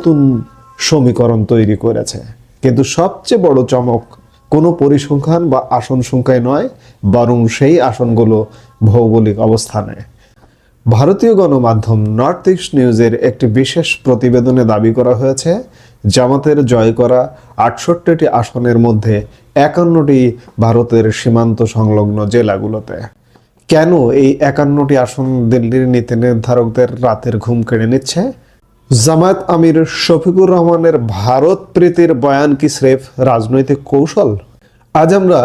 নতুন সমীকরণ তৈরি করেছে। কিন্তু সবচেয়ে বড় চমক কোনো পরিসংখ্যান বা আসন সংখ্যায় নয়, বরং সেই আসনগুলো ভৌগোলিক অবস্থানে। ভারতীয় গণমাধ্যম নর্থ ইস্ট নিউজের একটি বিশেষ প্রতিবেদনে দাবি করা হয়েছে, জামাতের জয় করা ৬৮টি আসনের মধ্যে ৫১টি ভারতের সীমান্ত সংলগ্ন জেলাগুলোতে। কেন এই ৫১টি আসন দিল্লির নীতি নির্ধারকদের রাতের ঘুম কেড়ে নিচ্ছে? জামায়াত আমির শফিকুর রহমানের ভারত প্রীতির বয়ান কি স্রেফ রাজনৈতিক কৌশল? আজ আমরা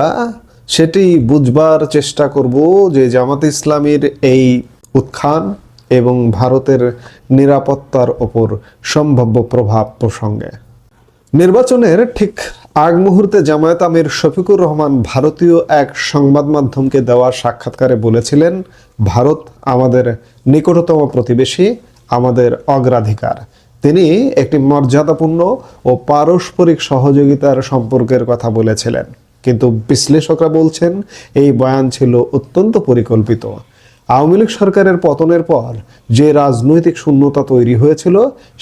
সেটি বুঝবার চেষ্টা করব যে জামাত ইসলামীর এই উত্থান এবং ভারতের নিরাপত্তার ওপর সম্ভাব্য প্রভাব প্রসঙ্গে। নির্বাচনের ঠিক আগ মুহূর্তে জামায়াত আমির শফিকুর রহমান ভারতীয় এক সংবাদ মাধ্যমকে দেওয়া সাক্ষাৎকারে বলেছিলেন, ভারত আমাদের নিকটতম প্রতিবেশী, আমাদের অগ্রাধিকার। তিনি একটি মর্যাদাপূর্ণ ও পারস্পরিক সহযোগিতার সম্পর্কের কথা বলেছিলেন, কিন্তু বিশ্লেষকরা বলছেন এই বয়ান ছিল অত্যন্ত পরিকল্পিত। আওয়ামী লীগ সরকারের পতনের পর যে রাজনৈতিক শূন্যতা তৈরি হয়েছিল,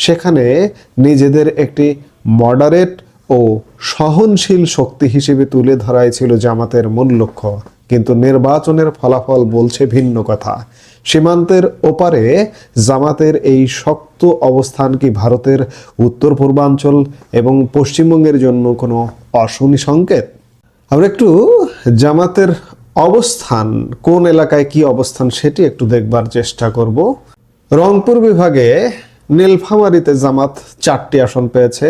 সেখানে নিজেদের একটি মডারেট ও সহনশীল শক্তি হিসেবে তুলে ধরাই ছিল জামাতের মূল লক্ষ্য। কিন্তু নির্বাচনের ফলাফল বলছে ভিন্ন কথা। সীমান্তের ওপারে জামাতের এই শক্ত অবস্থান কি ভারতের উত্তর পূর্বাঞ্চল এবং পশ্চিমবঙ্গের জন্য কোনো অশনি সংকেত? আমরা একটু জামাতের অবস্থান, কোন এলাকায় কি অবস্থান, সেটি একটু দেখবার চেষ্টা করব। রংপুর বিভাগে নীলফামারীতে জামাত 4টি আসন পেয়েছে,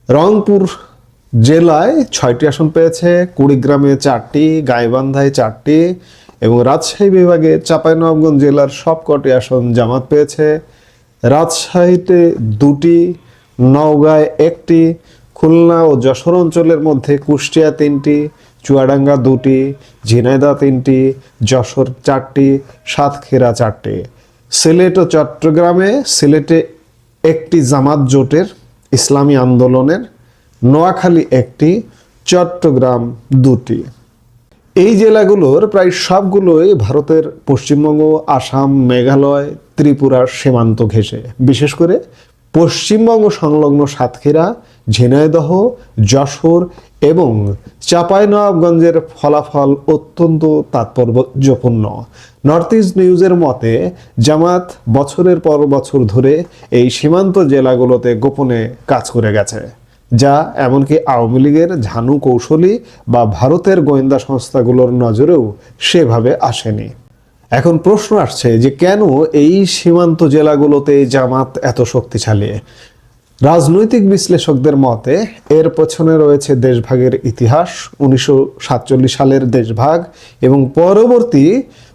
রংপুর জেলায় 6টি আসন পেয়েছে, কুড়িগ্রামে 4টি, গাইবান্ধায় 4টি এবং রাজশাহী বিভাগে চাঁপাইনবাবগঞ্জ জেলার সবকটি আসন জামাত পেয়েছে। রাজশাহীতে 2টি, নওগাঁয় 1টি, খুলনা ও যশোর অঞ্চলের মধ্যে কুষ্টিয়া 3টি, চুয়াডাঙ্গা 2টি, ঝিনাইদহ 3টি, যশোর 4টি, সাতক্ষীরা 4টি। সিলেট ও চট্টগ্রামে সিলেটে 1টি জামাত জোটের ইসলামী আন্দোলনের, নোয়াখালী 1টি, চট্টগ্রাম 2টি। এই জেলাগুলোর প্রায় সবগুলোই ভারতের পশ্চিমবঙ্গ, আসাম, মেঘালয়, ত্রিপুরার সীমান্ত ঘেঁষে। বিশেষ করে পশ্চিমবঙ্গ সংলগ্ন সাতক্ষীরা, ঝিনাইদহ, যশোর এবং চাঁপাইনবাবগঞ্জের ফলাফল অত্যন্ত তাৎপর্যপূর্ণ। নর্থ ইস্ট নিউজের মতে, জামাত বছরের পর বছর ধরে এই সীমান্ত জেলাগুলোতে গোপনে কাজ করে গেছে, যা এমনকি আওয়ামী লীগের ঝানু কৌশলী বা ভারতের গোয়েন্দা সংস্থাগুলোর নজরেও সেভাবে আসেনি। এখন প্রশ্ন আসছে যে কেন এই সীমান্ত জেলাগুলোতে জামাত এত শক্তিশালী? রাজনৈতিক বিশ্লেষকদের মতে এর পেছনে রয়েছে দেশভাগের ইতিহাস, 1947 সালের দেশভাগ এবং পরবর্তী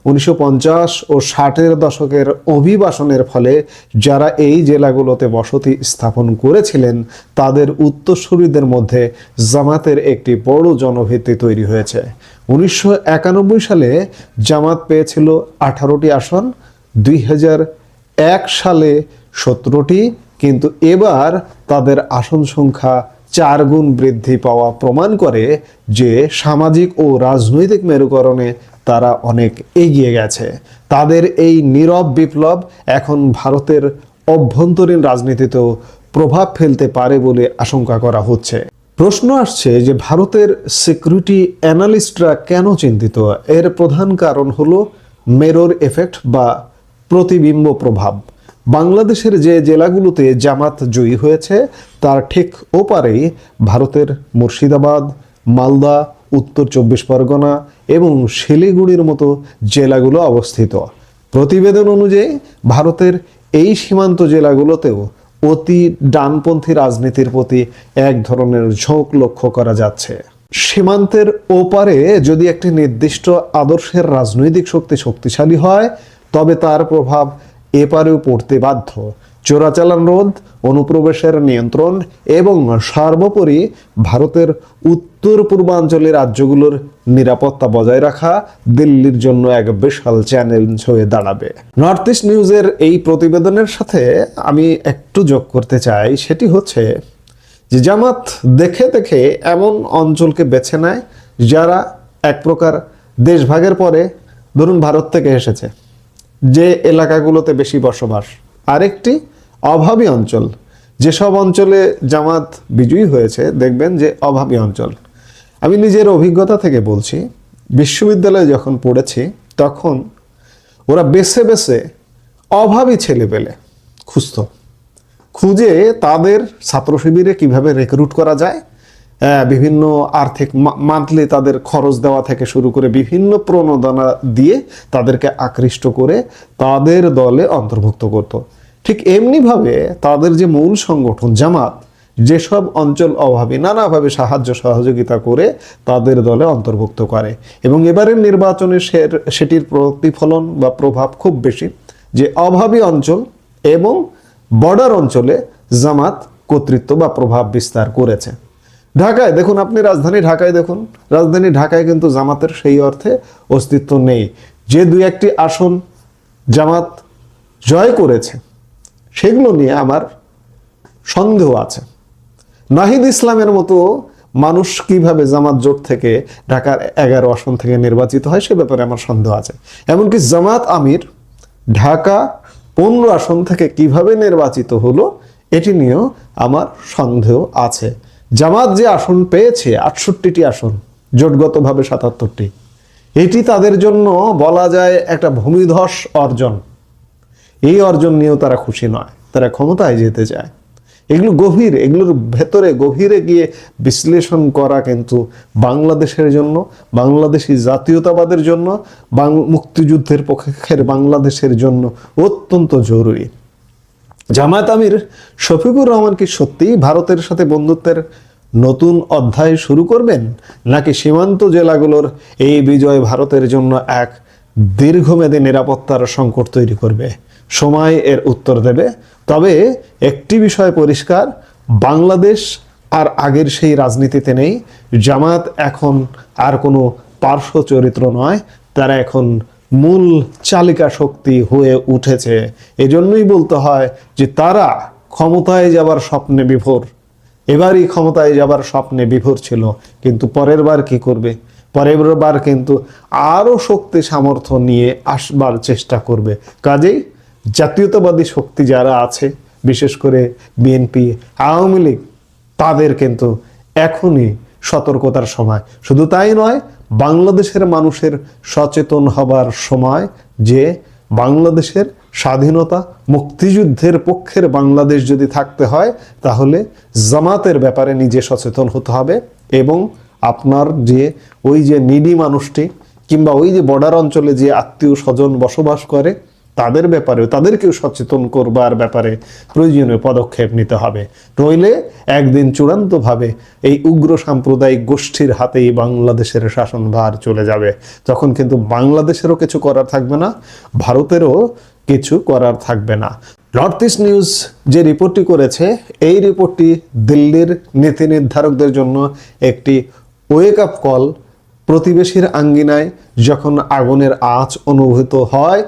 1950 ও 60-এর দশকের অভিবাসনের ফলে যারা এই জেলাগুলোতে বসতি স্থাপন করেছিলেন, তাদের উত্তরসূরিদের মধ্যে জামাতের একটি বড় জনভিত্তি তৈরি হয়েছে। 1991 সালে জামাত পেয়েছিল 18টি আসন, 2001 সালে 17টি, কিন্তু এবার তাদের আসন সংখ্যা 4 গুণ বৃদ্ধি পাওয়া প্রমাণ করে যে সামাজিক ও রাজনৈতিক মেরুকরণে তারা অনেক এগিয়ে গেছে। তাদের এই নীরব বিপ্লব এখন ভারতের অভ্যন্তরীণ রাজনীতিতেও প্রভাব ফেলতে পারে বলে আশঙ্কা করা হচ্ছে। প্রশ্ন আসছে যে ভারতের সিকিউরিটি অ্যানালিস্টরা কেন চিন্তিত? এর প্রধান কারণ হলো মিরর এফেক্ট বা প্রতিবিম্ব প্রভাব। বাংলাদেশের যে জেলাগুলোতে জামাত জয়ী হয়েছে, তার ঠিক ওপারেই ভারতের মুর্শিদাবাদ, মালদা, উত্তর 24 পরগনা এবং শিলিগুড়ির মতো জেলাগুলো অবস্থিত। প্রতিবেদন অনুযায়ী ভারতের এই সীমান্ত জেলাগুলোতেও অতি ডানপন্থী রাজনীতির প্রতি এক ধরনের ঝোঁক লক্ষ্য করা যাচ্ছে। সীমান্তের ওপারে যদি একটি নির্দিষ্ট আদর্শের রাজনৈতিক শক্তি শক্তিশালী হয়, তবে তার প্রভাব এপারেও পড়তে বাধ্য। চোরাচালান রোধ, অনুপ্রবেশের নিয়ন্ত্রণ এবং সর্বোপরি ভারতের উত্তর পূর্বাঞ্চলের রাজ্যগুলোর নিরাপত্তা বজায় রাখা দিল্লির জন্য এক বিশাল চ্যালেঞ্জ হয়ে দাঁড়াবে। নর্থ ইস্ট নিউজের এই প্রতিবেদনের সাথে আমি একটু যোগ করতে চাই, সেটি হচ্ছে যে জামাত দেখে দেখে এমন অঞ্চলকে বেছে নেয় যারা এক প্রকার দেশভাগের পরে ধরুন ভারত থেকে এসেছে, যে এলাকাগুলোতে বেশি বসবাস, আরেকটি অভাবী অঞ্চল যেসব অঞ্চলে জামাত বিজয়ী হয়েছে দেখবেন যে অভাবী অঞ্চল। আমি নিজের অভিজ্ঞতা থেকে বলছি, বিশ্ববিদ্যালয়ে যখন পড়েছি তখন ওরা বেছে বেছে অভাবী ছেলে পেলে খুঁজে তাদের ছাত্র শিবিরে কীভাবে রিক্রুট করা যায়, বিভিন্ন আর্থিক মান্থলি তাদের খরচ দেওয়া থেকে শুরু করে বিভিন্ন প্রণোদনা দিয়ে তাদেরকে আকৃষ্ট করে তাদের দলে অন্তর্ভুক্ত করত। ঠিক এমনিভাবে তাদের যে মূল সংগঠন জামাত যেসব অঞ্চল অভাবী নানাভাবে সাহায্য সহযোগিতা করে তাদের দলে অন্তর্ভুক্ত করে, এবং এবারের নির্বাচনে সেটির প্রতিফলন বা প্রভাব খুব বেশি, যে অভাবী অঞ্চল এবং বর্ডার অঞ্চলে জামাত কর্তৃত্ব বা প্রভাব বিস্তার করেছে। ঢাকায় দেখুন, আপনি রাজধানী ঢাকায় দেখুন, রাজধানী ঢাকায় কিন্তু জামাতের সেই অর্থে অস্তিত্ব নেই। যে দুই একটি আসন জামাত জয় করেছে সেগুলো নিয়ে আমার সন্দেহ আছে। নাহিদ ইসলামের মতো মানুষ কিভাবে জামাত জোট থেকে ঢাকার 11 আসন থেকে নির্বাচিত হয় সে ব্যাপারে আমার সন্দেহ আছে। এমনকি জামাত আমির ঢাকা 15 আসন থেকে কিভাবে নির্বাচিত হলো এটি নিয়েও আমার সন্দেহ আছে। জামাত যে আসন পেয়েছে 68টি আসন, জোটগতভাবে 77টি, এটি তাদের জন্য বলা যায় একটা ভূমিধস অর্জন। এই অর্জন নিয়েও তারা খুশি নয়, তারা ক্ষমতায় যেতে চায়। এগুলোর ভেতরে গভীরে গিয়ে বিশ্লেষণ করা কিন্তু বাংলাদেশের জন্য, বাংলাদেশি জাতীয়তাবাদের জন্য, মুক্তিযুদ্ধের পক্ষের বাংলাদেশের জন্য অত্যন্ত জরুরি। জামায়াত আমির শফিকুর রহমান কি সত্যিই ভারতের সাথে বন্ধুত্বের নতুন অধ্যায় শুরু করবেন, নাকি সীমান্ত জেলাগুলোর এই বিজয় ভারতের জন্য এক দীর্ঘমেয়াদী নিরাপত্তার সংকট তৈরি করবে? সময় এর উত্তর দেবে। তবে একটি বিষয় পরিষ্কার, বাংলাদেশ আর আগের সেই রাজনীতিতে নেই। জামাত এখন আর কোনো পার্শ্ব চরিত্র নয়, তারা এখন মূল চালিকা শক্তি হয়ে উঠেছে। এজন্যই বলতে হয় যে তারা ক্ষমতায় যাবার স্বপ্নে বিভোর। এবারই ক্ষমতায় যাবার স্বপ্নে বিভোর ছিল, কিন্তু পরের বার কি করবে? পরের বার কিন্তু আরো শক্তি সামর্থ্য নিয়ে আসবার চেষ্টা করবে। কাজেই জাতীয়তাবাদী শক্তি যারা আছে, বিশেষ করে বিএনপি, আওয়ামী লীগ, তাদের কিন্তু এখনই সতর্কতার সময়। শুধু তাই নয়, বাংলাদেশের মানুষের সচেতন হবার সময় যে বাংলাদেশের স্বাধীনতা মুক্তিযুদ্ধের পক্ষের বাংলাদেশ যদি থাকতে হয় তাহলে জামাতের ব্যাপারে নিজে সচেতন হতে হবে, এবং আপনার যে ওই যে নিডি মানুষটি কিংবা ওই যে বর্ডার অঞ্চলে যে আত্মীয় স্বজন বসবাস করে তাদের ব্যাপারেও তাদেরকেও সচেতন করবার ব্যাপারে প্রয়োজনীয় পদক্ষেপ নিতে হবে। নইলে একদিন চূড়ান্তভাবে এই উগ্র সাম্প্রদায়িক গোষ্ঠীর হাতেই বাংলাদেশের শাসনভার চলে যাবে। তখন কিন্তু বাংলাদেশেরও কিছু করার থাকবে না, ভারতেরও কিছু করার থাকবে না। নর্থ ইস্ট নিউজ যে রিপোর্টটি করেছে, এই রিপোর্টটি দিল্লির নীতি নির্ধারকদের জন্য একটি ওয়েক আপ কল। প্রতিবেশীর আঙ্গিনায় যখন আগুনের আঁচ অনুভূত হয়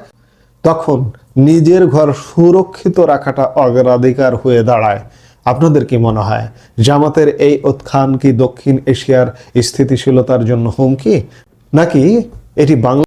তখন নিজের ঘর সুরক্ষিত রাখাটা অগ্রাধিকার হয়ে দাঁড়ায়। আপনাদের কি মনে হয়, জামাতের এই উত্থান কি দক্ষিণ এশিয়ার স্থিতিশীলতার জন্য হুমকি, নাকি এটি বাংলা